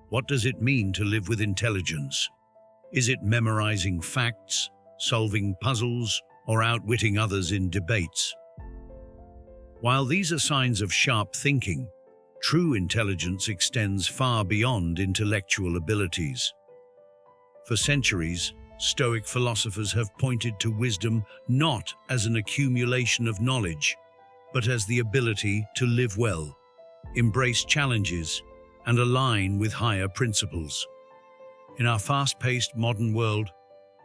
What does it mean to live with intelligence? Is it memorizing facts, solving puzzles, or outwitting others in debates? While these are signs of sharp thinking, true intelligence extends far beyond intellectual abilities. For centuries, Stoic philosophers have pointed to wisdom not as an accumulation of knowledge, but as the ability to live well, embrace challenges, and align with higher principles. In our fast-paced modern world,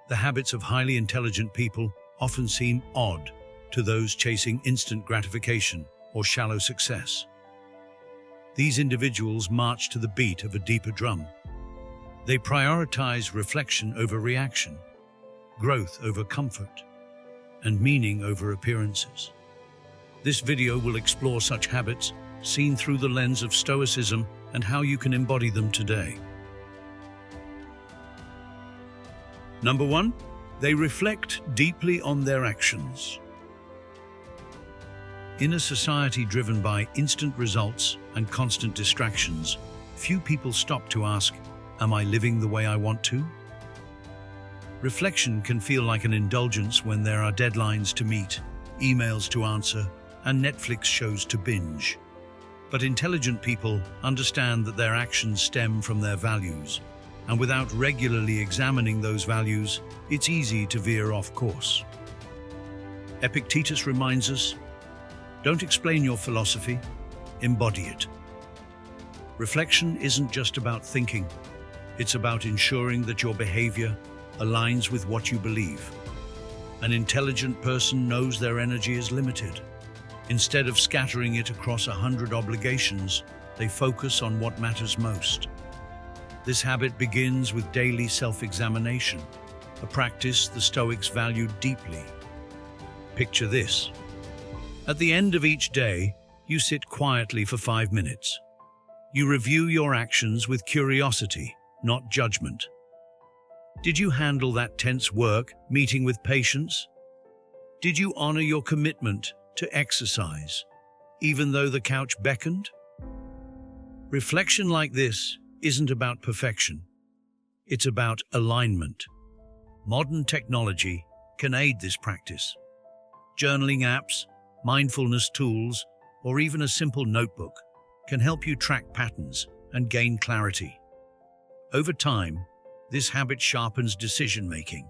the habits of highly intelligent people often seem odd to those chasing instant gratification or shallow success. These individuals march to the beat of a deeper drum. They prioritize reflection over reaction, growth over comfort, and meaning over appearances. This video will explore such habits seen through the lens of Stoicism and how you can embody them today. Number 1, they reflect deeply on their actions. In a society driven by instant results and constant distractions, few people stop to ask, "Am I living the way I want to?" Reflection can feel like an indulgence when there are deadlines to meet, emails to answer, and Netflix shows to binge. But intelligent people understand that their actions stem from their values, and without regularly examining those values, it's easy to veer off course. Epictetus reminds us, "Don't explain your philosophy, embody it." Reflection isn't just about thinking, it's about ensuring that your behavior aligns with what you believe. An intelligent person knows their energy is limited. Instead of scattering it across 100 obligations, they focus on what matters most. This habit begins with daily self-examination, a practice the Stoics valued deeply. Picture this. At the end of each day, you sit quietly for 5 minutes. You review your actions with curiosity, not judgment. Did you handle that tense work meeting with patience? Did you honor your commitment to exercise, even though the couch beckoned? Reflection like this isn't about perfection. It's about alignment. Modern technology can aid this practice. Journaling apps, mindfulness tools, or even a simple notebook can help you track patterns and gain clarity. Over time, this habit sharpens decision-making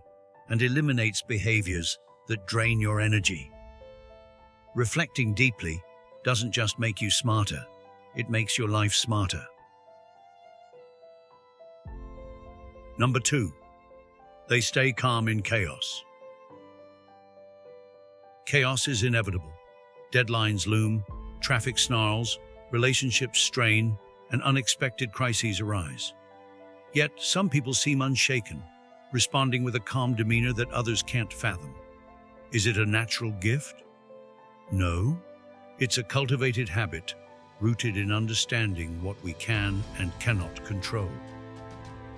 and eliminates behaviors that drain your energy. Reflecting deeply doesn't just make you smarter, it makes your life smarter. Number 2, they stay calm in chaos. Chaos is inevitable. Deadlines loom, traffic snarls, relationships strain, and unexpected crises arise. Yet some people seem unshaken, responding with a calm demeanor that others can't fathom. Is it a natural gift? No, it's a cultivated habit rooted in understanding what we can and cannot control.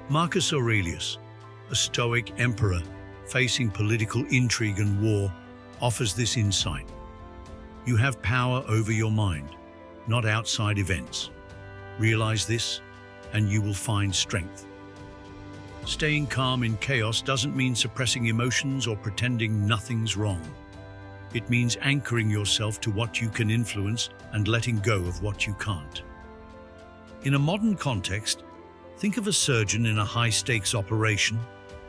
Marcus Aurelius, a Stoic emperor facing political intrigue and war, offers this insight. You have power over your mind, not outside events. Realize this, and you will find strength. Staying calm in chaos doesn't mean suppressing emotions or pretending nothing's wrong. It means anchoring yourself to what you can influence and letting go of what you can't. In a modern context, think of a surgeon in a high-stakes operation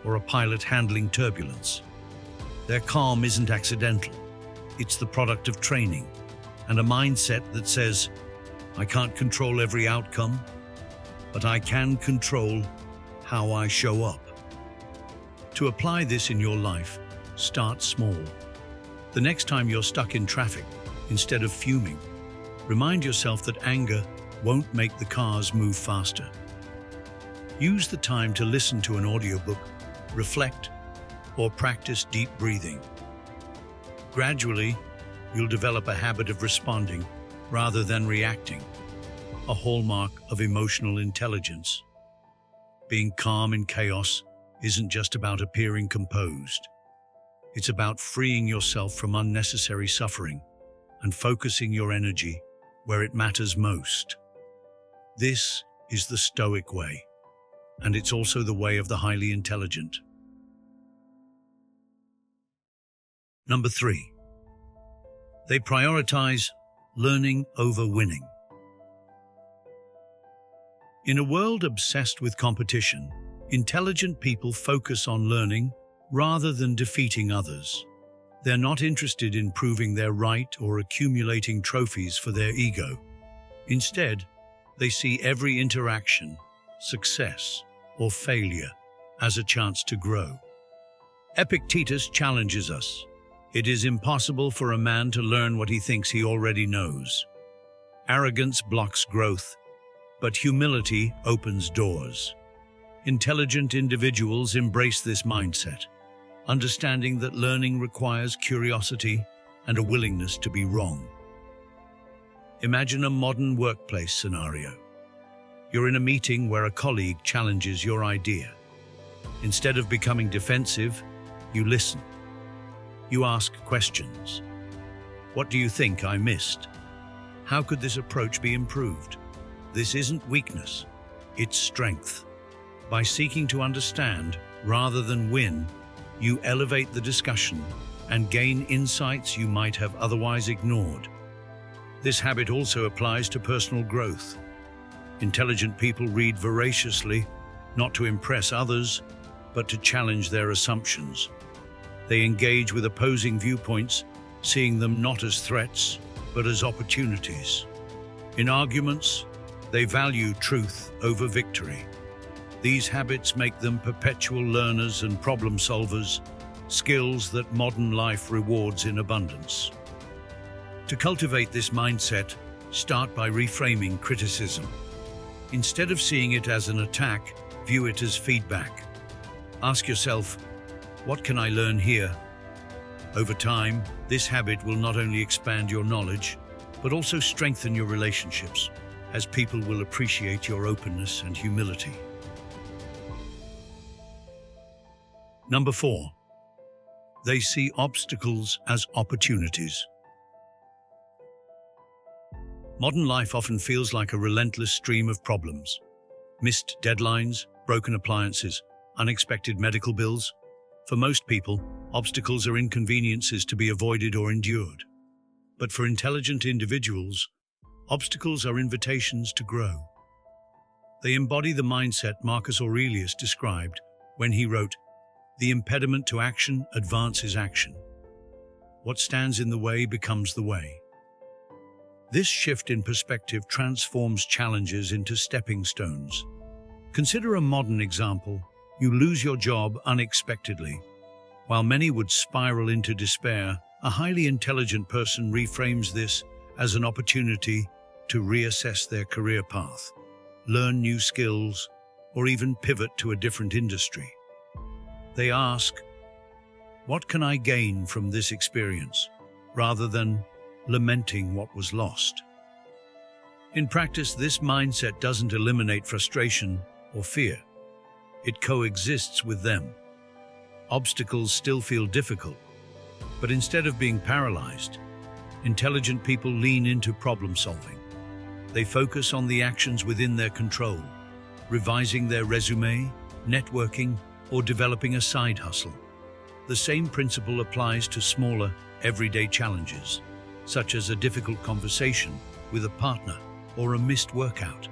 or a pilot handling turbulence. Their calm isn't accidental. It's the product of training and a mindset that says, "I can't control every outcome, but I can control how I show up." To apply this in your life, start small. The next time you're stuck in traffic, instead of fuming, remind yourself that anger won't make the cars move faster. Use the time to listen to an audiobook, reflect, or practice deep breathing. Gradually, you'll develop a habit of responding rather than reacting, a hallmark of emotional intelligence. Being calm in chaos isn't just about appearing composed. It's about freeing yourself from unnecessary suffering and focusing your energy where it matters most. This is the Stoic way, and it's also the way of the highly intelligent. Number 3. They prioritize learning over winning. In a world obsessed with competition, intelligent people focus on learning rather than defeating others. They're not interested in proving they're right or accumulating trophies for their ego. Instead, they see every interaction, success, or failure as a chance to grow. Epictetus challenges us. It is impossible for a man to learn what he thinks he already knows. Arrogance blocks growth, but humility opens doors. Intelligent individuals embrace this mindset, understanding that learning requires curiosity and a willingness to be wrong. Imagine a modern workplace scenario. You're in a meeting where a colleague challenges your idea. Instead of becoming defensive, you listen. You ask questions. What do you think I missed? How could this approach be improved? This isn't weakness, it's strength. By seeking to understand rather than win, you elevate the discussion and gain insights you might have otherwise ignored. This habit also applies to personal growth. Intelligent people read voraciously, not to impress others, but to challenge their assumptions. They engage with opposing viewpoints, seeing them not as threats, but as opportunities. In arguments, they value truth over victory. These habits make them perpetual learners and problem solvers, skills that modern life rewards in abundance. To cultivate this mindset, start by reframing criticism. Instead of seeing it as an attack, view it as feedback. Ask yourself, what can I learn here? Over time, this habit will not only expand your knowledge, but also strengthen your relationships, as people will appreciate your openness and humility. Number 4. They see obstacles as opportunities. Modern life often feels like a relentless stream of problems. Missed deadlines, broken appliances, unexpected medical bills. For most people, obstacles are inconveniences to be avoided or endured. But for intelligent individuals, obstacles are invitations to grow. They embody the mindset Marcus Aurelius described when he wrote, "The impediment to action advances action. What stands in the way becomes the way." This shift in perspective transforms challenges into stepping stones. Consider a modern example. You lose your job unexpectedly. While many would spiral into despair, a highly intelligent person reframes this as an opportunity to reassess their career path, learn new skills, or even pivot to a different industry. They ask, what can I gain from this experience, rather than lamenting what was lost? In practice, this mindset doesn't eliminate frustration or fear. It coexists with them. Obstacles still feel difficult, but instead of being paralyzed, intelligent people lean into problem solving. They focus on the actions within their control, revising their resume, networking, or developing a side hustle. The same principle applies to smaller, everyday challenges, such as a difficult conversation with a partner or a missed workout.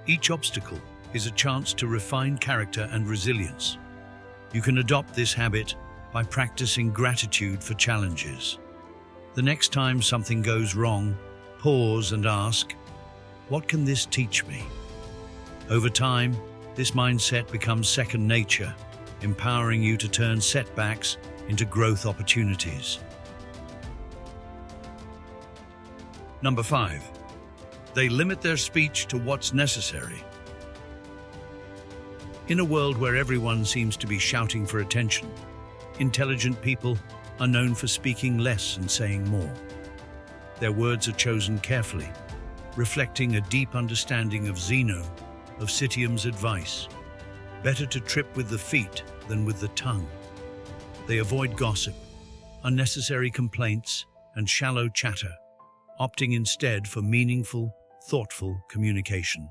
Each obstacle is a chance to refine character and resilience. You can adopt this habit by practicing gratitude for challenges. The next time something goes wrong, pause and ask, what can this teach me? Over time, this mindset becomes second nature, empowering you to turn setbacks into growth opportunities. Number 5. They limit their speech to what's necessary. In a world where everyone seems to be shouting for attention, intelligent people are known for speaking less and saying more. Their words are chosen carefully, reflecting a deep understanding of Zeno, of Citium's advice. Better to trip with the feet than with the tongue. They avoid gossip, unnecessary complaints, and shallow chatter, opting instead for meaningful, thoughtful communication.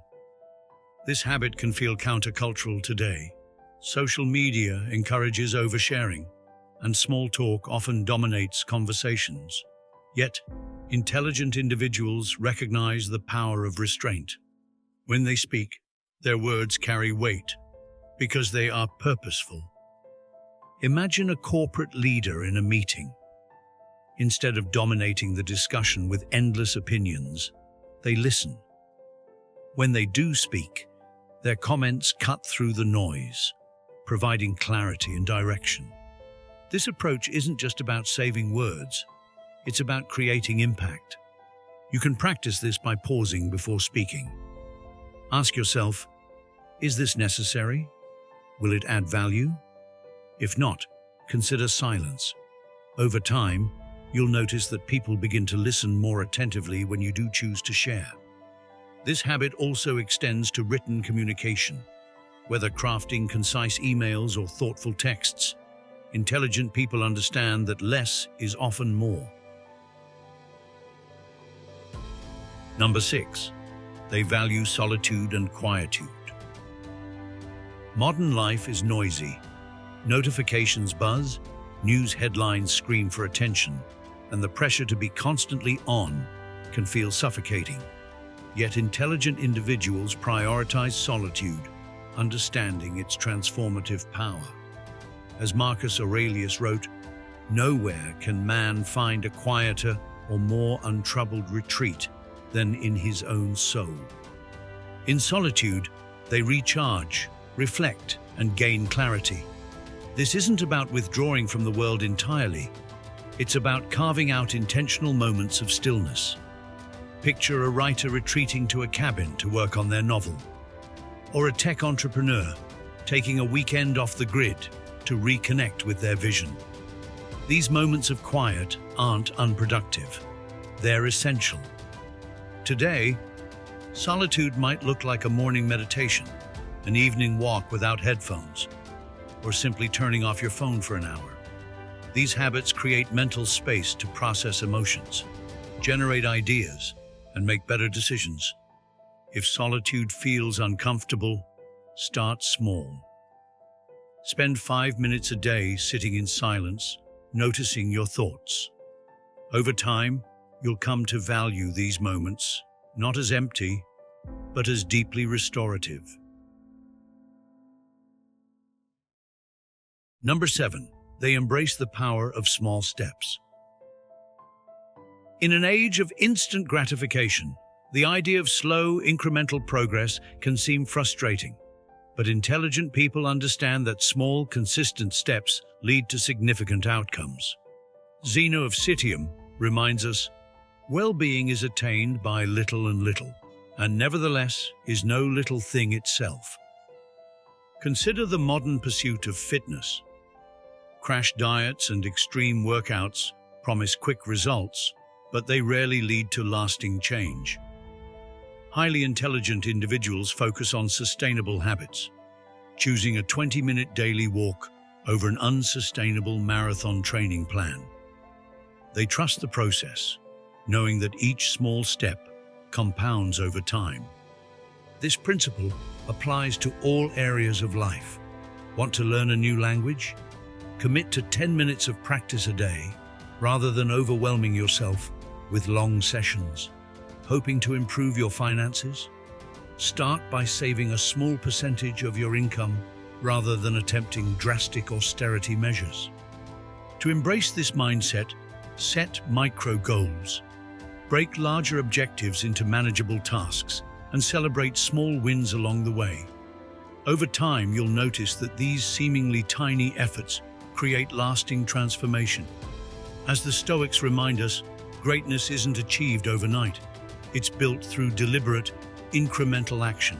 This habit can feel countercultural today. Social media encourages oversharing, and small talk often dominates conversations. Yet, intelligent individuals recognize the power of restraint. When they speak, their words carry weight because they are purposeful. Imagine a corporate leader in a meeting. Instead of dominating the discussion with endless opinions, they listen. When they do speak, their comments cut through the noise, providing clarity and direction. This approach isn't just about saving words, it's about creating impact. You can practice this by pausing before speaking. Ask yourself, is this necessary? Will it add value? If not, consider silence. Over time, you'll notice that people begin to listen more attentively when you do choose to share. This habit also extends to written communication. Whether crafting concise emails or thoughtful texts, intelligent people understand that less is often more. Number 6. They value solitude and quietude. Modern life is noisy. Notifications buzz, news headlines scream for attention, and the pressure to be constantly on can feel suffocating. Yet intelligent individuals prioritize solitude, understanding its transformative power. As Marcus Aurelius wrote, "Nowhere can man find a quieter or more untroubled retreat than in his own soul." In solitude, they recharge, reflect, and gain clarity. This isn't about withdrawing from the world entirely. It's about carving out intentional moments of stillness. Picture a writer retreating to a cabin to work on their novel, or a tech entrepreneur taking a weekend off the grid to reconnect with their vision. These moments of quiet aren't unproductive. They're essential. Today, solitude might look like a morning meditation, an evening walk without headphones, or simply turning off your phone for an hour. These habits create mental space to process emotions, generate ideas, and make better decisions. If solitude feels uncomfortable, start small. Spend 5 minutes a day sitting in silence, noticing your thoughts. Over time, you'll come to value these moments, not as empty, but as deeply restorative. Number 7. They embrace the power of small steps. In an age of instant gratification, the idea of slow, incremental progress can seem frustrating, but intelligent people understand that small, consistent steps lead to significant outcomes. Zeno of Citium reminds us, "Well-being is attained by little and little, and nevertheless is no little thing itself." Consider the modern pursuit of fitness. Crash diets and extreme workouts promise quick results, but they rarely lead to lasting change. Highly intelligent individuals focus on sustainable habits, choosing a 20-minute daily walk over an unsustainable marathon training plan. They trust the process, knowing that each small step compounds over time. This principle applies to all areas of life. Want to learn a new language? Commit to 10 minutes of practice a day, rather than overwhelming yourself with long sessions. Hoping to improve your finances? Start by saving a small percentage of your income rather than attempting drastic austerity measures. To embrace this mindset, set micro goals. Break larger objectives into manageable tasks and celebrate small wins along the way. Over time, you'll notice that these seemingly tiny efforts create lasting transformation. As the Stoics remind us, greatness isn't achieved overnight. It's built through deliberate, incremental action.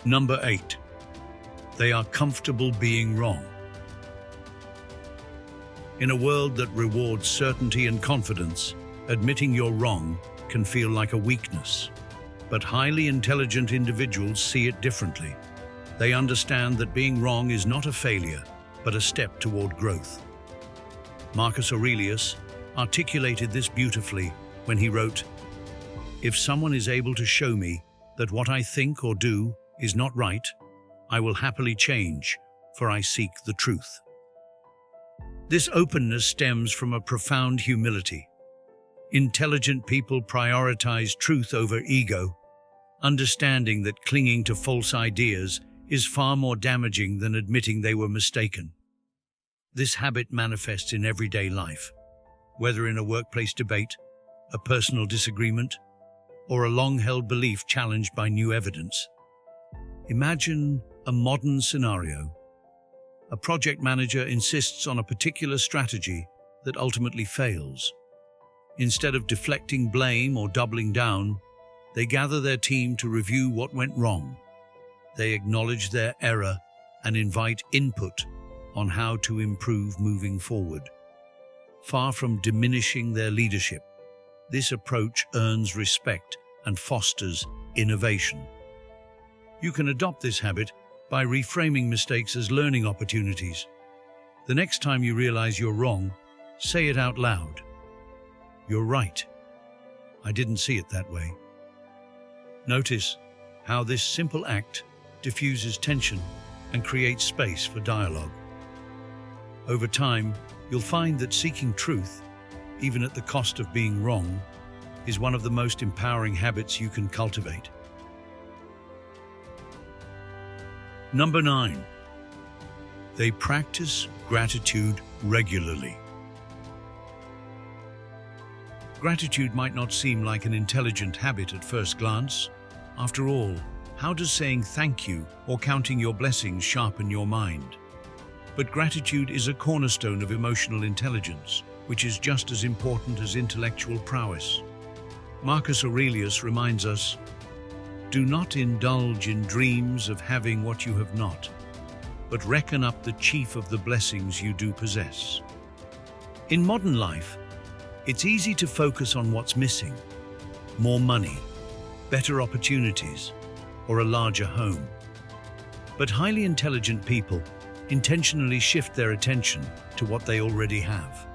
Number 8. They are comfortable being wrong. In a world that rewards certainty and confidence, admitting you're wrong can feel like a weakness. But highly intelligent individuals see it differently. They understand that being wrong is not a failure, but a step toward growth. Marcus Aurelius articulated this beautifully when he wrote, If someone is able to show me that what I think or do is not right, I will happily change, for I seek the truth. This openness stems from a profound humility. Intelligent people prioritize truth over ego, understanding that clinging to false ideas is far more damaging than admitting they were mistaken. This habit manifests in everyday life, whether in a workplace debate, a personal disagreement, or a long-held belief challenged by new evidence. Imagine a modern scenario. A project manager insists on a particular strategy that ultimately fails. Instead of deflecting blame or doubling down, they gather their team to review what went wrong. They acknowledge their error and invite input on how to improve moving forward. Far from diminishing their leadership, this approach earns respect and fosters innovation. You can adopt this habit by reframing mistakes as learning opportunities. The next time you realize you're wrong, say it out loud. You're right. I didn't see it that way. Notice how this simple act diffuses tension and creates space for dialogue. Over time, you'll find that seeking truth, even at the cost of being wrong, is one of the most empowering habits you can cultivate. Number 9. They practice gratitude regularly. Gratitude might not seem like an intelligent habit at first glance. After all, how does saying thank you or counting your blessings sharpen your mind? But gratitude is a cornerstone of emotional intelligence, which is just as important as intellectual prowess. Marcus Aurelius reminds us, "Do not indulge in dreams of having what you have not, but reckon up the chief of the blessings you do possess." In modern life, it's easy to focus on what's missing: more money, better opportunities, or a larger home. But highly intelligent people intentionally shift their attention to what they already have.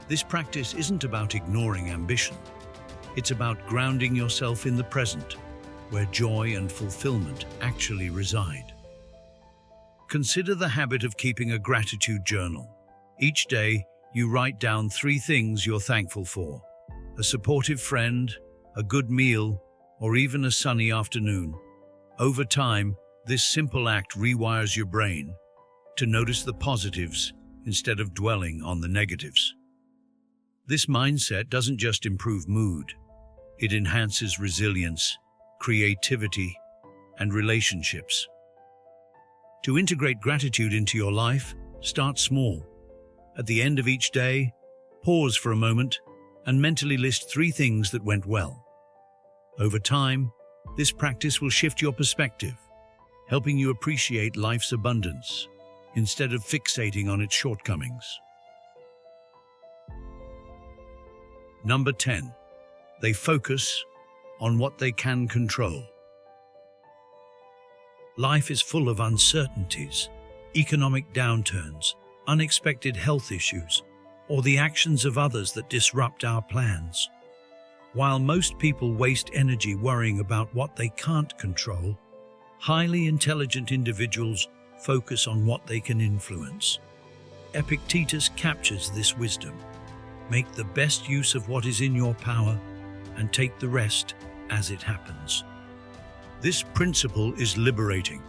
This practice isn't about ignoring ambition. It's about grounding yourself in the present, where joy and fulfillment actually reside. Consider the habit of keeping a gratitude journal. Each day, you write down 3 things you're thankful for: a supportive friend, a good meal, or even a sunny afternoon. Over time, this simple act rewires your brain to notice the positives instead of dwelling on the negatives. This mindset doesn't just improve mood, it enhances resilience, creativity, and relationships. To integrate gratitude into your life, start small. At the end of each day, pause for a moment and mentally list 3 things that went well. Over time, this practice will shift your perspective, helping you appreciate life's abundance instead of fixating on its shortcomings. Number 10. They focus on what they can control. Life is full of uncertainties, economic downturns, unexpected health issues, or the actions of others that disrupt our plans. While most people waste energy worrying about what they can't control, highly intelligent individuals focus on what they can influence. Epictetus captures this wisdom. Make the best use of what is in your power and take the rest as it happens. This principle is liberating.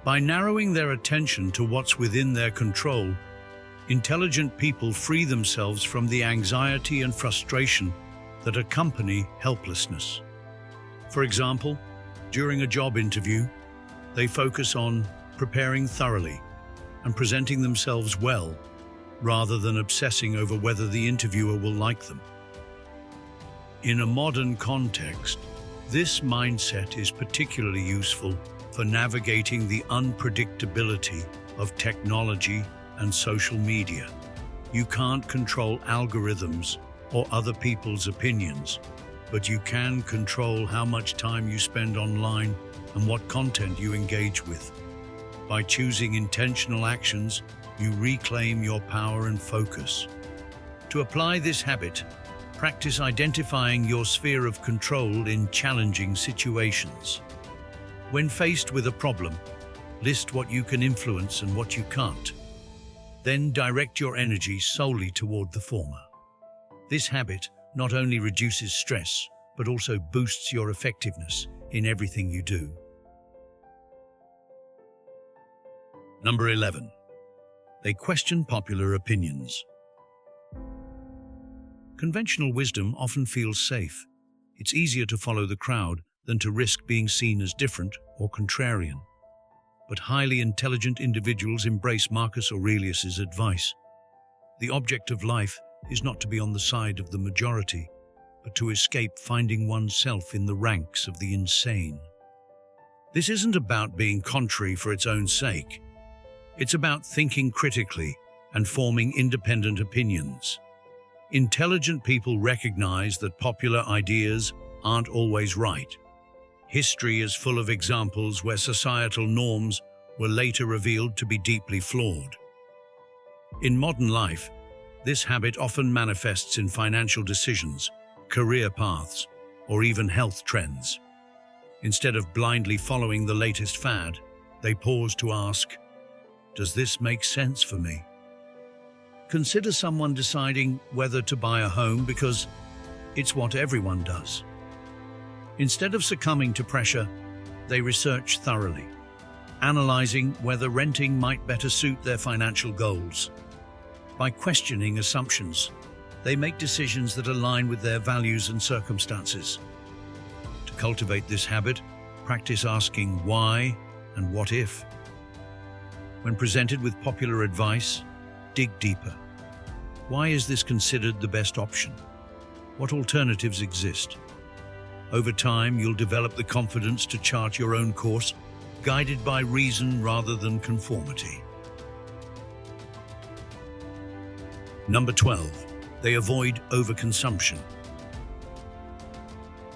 By narrowing their attention to what's within their control, intelligent people free themselves from the anxiety and frustration that accompany helplessness. For example, during a job interview, they focus on preparing thoroughly and presenting themselves well, rather than obsessing over whether the interviewer will like them. In a modern context, this mindset is particularly useful for navigating the unpredictability of technology and social media. You can't control algorithms or other people's opinions, but you can control how much time you spend online and what content you engage with. By choosing intentional actions, you reclaim your power and focus. To apply this habit, Practice identifying your sphere of control in challenging situations. When faced with a problem, list what you can influence and what you can't. Then direct your energy solely toward the former. This habit not only reduces stress, but also boosts your effectiveness in everything you do. Number 11. They question popular opinions. Conventional wisdom often feels safe. It's easier to follow the crowd than to risk being seen as different or contrarian. But highly intelligent individuals embrace Marcus Aurelius's advice. The object of life is not to be on the side of the majority, but to escape finding oneself in the ranks of the insane. This isn't about being contrary for its own sake. It's about thinking critically and forming independent opinions. Intelligent people recognize that popular ideas aren't always right. History is full of examples where societal norms were later revealed to be deeply flawed. In modern life, this habit often manifests in financial decisions, career paths, or even health trends. Instead of blindly following the latest fad, they pause to ask, "Does this make sense for me?" Consider someone deciding whether to buy a home because it's what everyone does. Instead of succumbing to pressure, they research thoroughly, analyzing whether renting might better suit their financial goals. By questioning assumptions, they make decisions that align with their values and circumstances. To cultivate this habit, practice asking why and what if. When presented with popular advice, dig deeper. Why is this considered the best option? What alternatives exist? Over time, you'll develop the confidence to chart your own course, guided by reason rather than conformity. Number 12. They avoid overconsumption.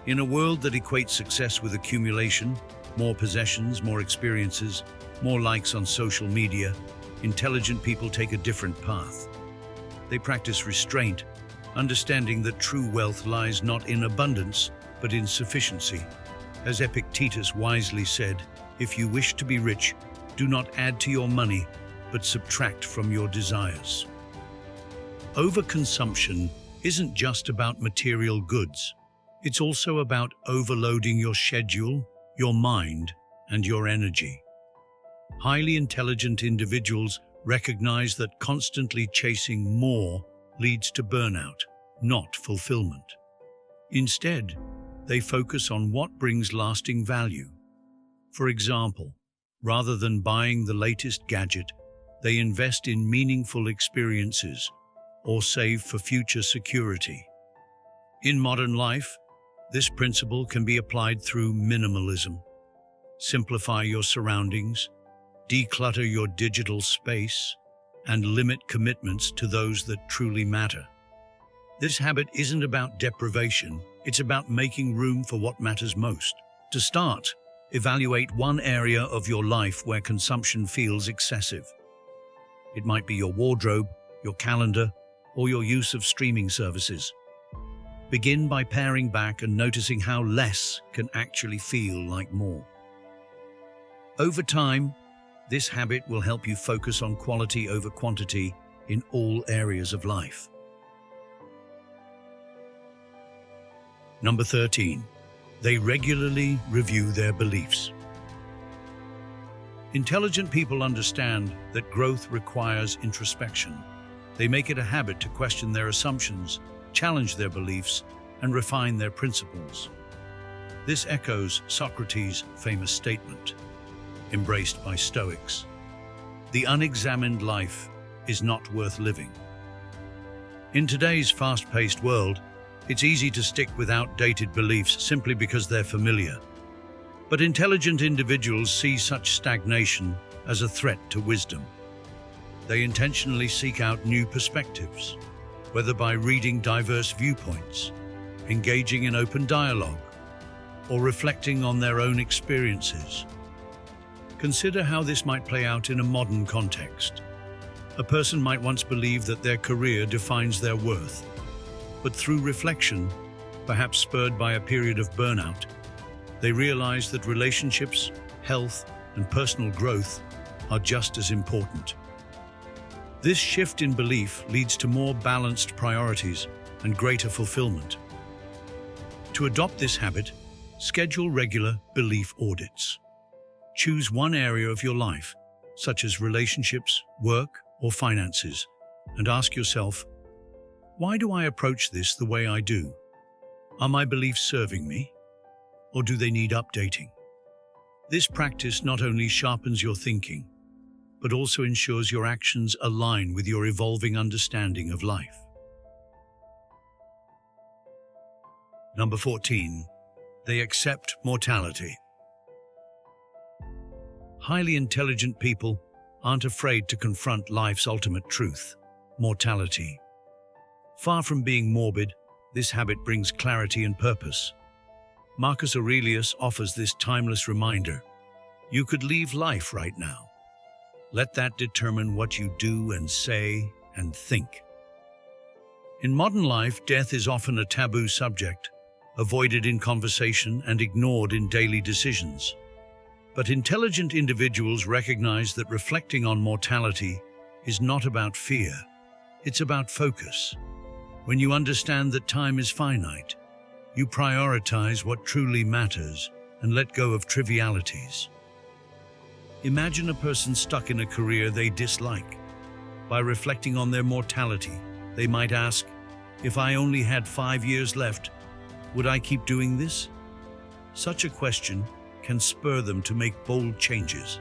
In a world that equates success with accumulation, more possessions, more experiences, more likes on social media, intelligent people take a different path. They practice restraint, understanding that true wealth lies not in abundance, but in sufficiency. As Epictetus wisely said, "If you wish to be rich, do not add to your money, but subtract from your desires." Overconsumption isn't just about material goods. It's also about overloading your schedule, your mind, and your energy. Highly intelligent individuals recognize that constantly chasing more leads to burnout, not fulfillment. Instead, they focus on what brings lasting value. For example, rather than buying the latest gadget, they invest in meaningful experiences or save for future security. In modern life, this principle can be applied through minimalism. Simplify your surroundings, declutter your digital space, and limit commitments to those that truly matter. This habit isn't about deprivation, it's about making room for what matters most. To start, evaluate one area of your life where consumption feels excessive. It might be your wardrobe, your calendar, or your use of streaming services. Begin by paring back and noticing how less can actually feel like more. Over time, this habit will help you focus on quality over quantity in all areas of life. Number 13. They regularly review their beliefs. Intelligent people understand that growth requires introspection. They make it a habit to question their assumptions, challenge their beliefs, and refine their principles. This echoes Socrates' famous statement, embraced by Stoics: "The unexamined life is not worth living." In today's fast-paced world, it's easy to stick with outdated beliefs simply because they're familiar. But intelligent individuals see such stagnation as a threat to wisdom. They intentionally seek out new perspectives, whether by reading diverse viewpoints, engaging in open dialogue, or reflecting on their own experiences. Consider how this might play out in a modern context. A person might once believe that their career defines their worth. But through reflection, perhaps spurred by a period of burnout, they realize that relationships, health, and personal growth are just as important. This shift in belief leads to more balanced priorities and greater fulfillment. To adopt this habit, schedule regular belief audits. Choose one area of your life, such as relationships, work, or finances, and ask yourself, why do I approach this the way I do? Are my beliefs serving me, or do they need updating? This practice not only sharpens your thinking, but also ensures your actions align with your evolving understanding of life. Number 14. They accept mortality. Highly intelligent people aren't afraid to confront life's ultimate truth, mortality. Far from being morbid, this habit brings clarity and purpose. Marcus Aurelius offers this timeless reminder: you could leave life right now. Let that determine what you do and say and think. In modern life, death is often a taboo subject, avoided in conversation and ignored in daily decisions. But intelligent individuals recognize that reflecting on mortality is not about fear, it's about focus. When you understand that time is finite, you prioritize what truly matters and let go of trivialities. Imagine a person stuck in a career they dislike. By reflecting on their mortality, they might ask, if I only had 5 years left, would I keep doing this? Such a question can spur them to make bold changes,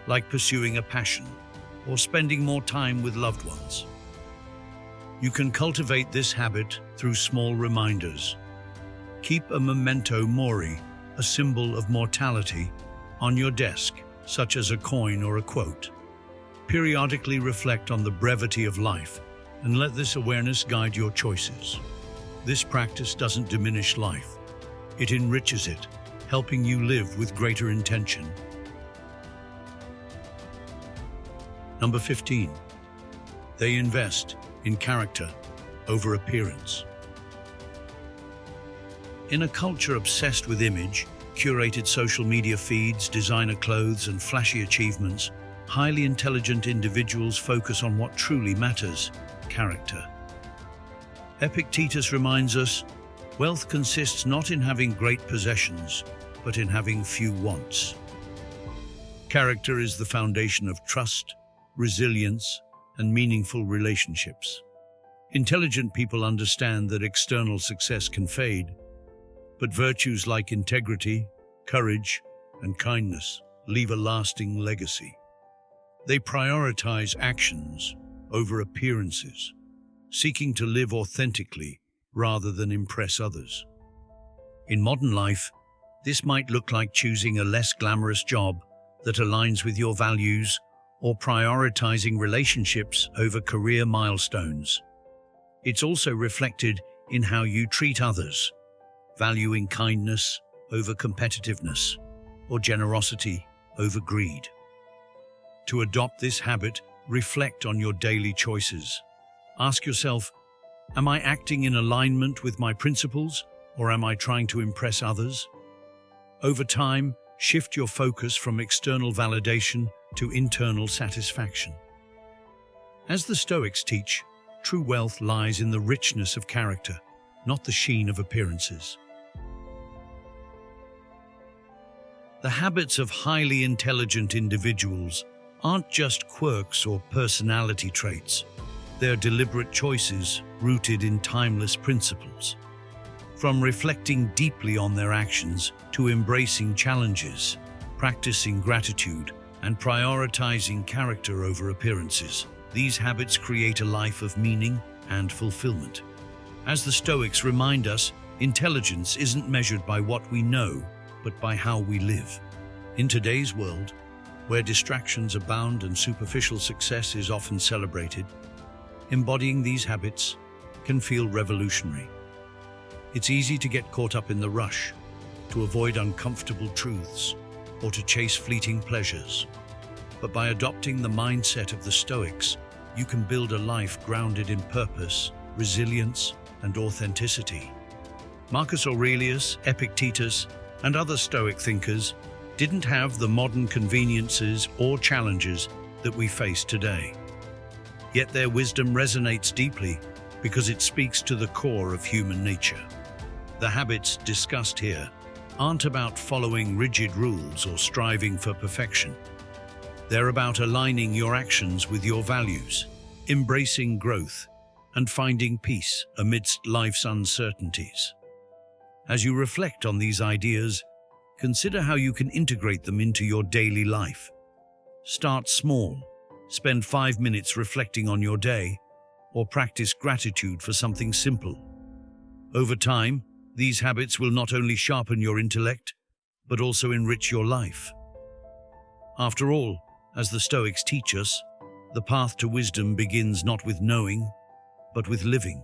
like pursuing a passion or spending more time with loved ones. You can cultivate this habit through small reminders. Keep a memento mori, a symbol of mortality, on your desk, such as a coin or a quote. Periodically reflect on the brevity of life and let this awareness guide your choices. This practice doesn't diminish life. It enriches it, helping you live with greater intention. Number 15. They invest in character over appearance. In a culture obsessed with image, curated social media feeds, designer clothes, and flashy achievements, highly intelligent individuals focus on what truly matters: character. Epictetus reminds us, wealth consists not in having great possessions, but in having few wants. Character is the foundation of trust, resilience, and meaningful relationships. Intelligent people understand that external success can fade, but virtues like integrity, courage, and kindness leave a lasting legacy. They prioritize actions over appearances, seeking to live authentically rather than impress others. In modern life, this might look like choosing a less glamorous job that aligns with your values or prioritizing relationships over career milestones. It's also reflected in how you treat others, valuing kindness over competitiveness or generosity over greed. To adopt this habit, reflect on your daily choices. Ask yourself, am I acting in alignment with my principles, or am I trying to impress others? Over time, shift your focus from external validation to internal satisfaction. As the Stoics teach, true wealth lies in the richness of character, not the sheen of appearances. The habits of highly intelligent individuals aren't just quirks or personality traits. They're deliberate choices rooted in timeless principles. From reflecting deeply on their actions to embracing challenges, practicing gratitude, and prioritizing character over appearances, these habits create a life of meaning and fulfillment. As the Stoics remind us, intelligence isn't measured by what we know, but by how we live. In today's world, where distractions abound and superficial success is often celebrated, embodying these habits can feel revolutionary. It's easy to get caught up in the rush, to avoid uncomfortable truths, or to chase fleeting pleasures. But by adopting the mindset of the Stoics, you can build a life grounded in purpose, resilience, and authenticity. Marcus Aurelius, Epictetus, and other Stoic thinkers didn't have the modern conveniences or challenges that we face today. Yet their wisdom resonates deeply because it speaks to the core of human nature. The habits discussed here aren't about following rigid rules or striving for perfection. They're about aligning your actions with your values, embracing growth, and finding peace amidst life's uncertainties. As you reflect on these ideas, consider how you can integrate them into your daily life. Start small. Spend 5 minutes reflecting on your day, or practice gratitude for something simple. Over time, these habits will not only sharpen your intellect, but also enrich your life. After all, as the Stoics teach us, the path to wisdom begins not with knowing, but with living.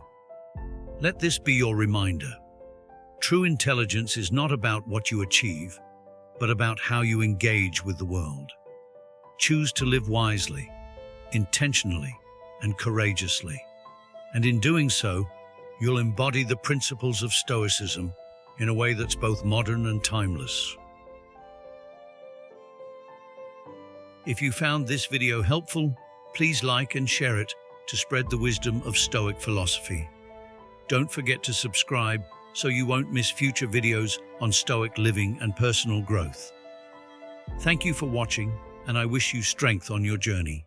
Let this be your reminder. True intelligence is not about what you achieve, but about how you engage with the world. Choose to live wisely, intentionally, and courageously. And in doing so, you'll embody the principles of Stoicism in a way that's both modern and timeless. If you found this video helpful, please like and share it to spread the wisdom of Stoic philosophy. Don't forget to subscribe so you won't miss future videos on Stoic living and personal growth. Thank you for watching, and I wish you strength on your journey.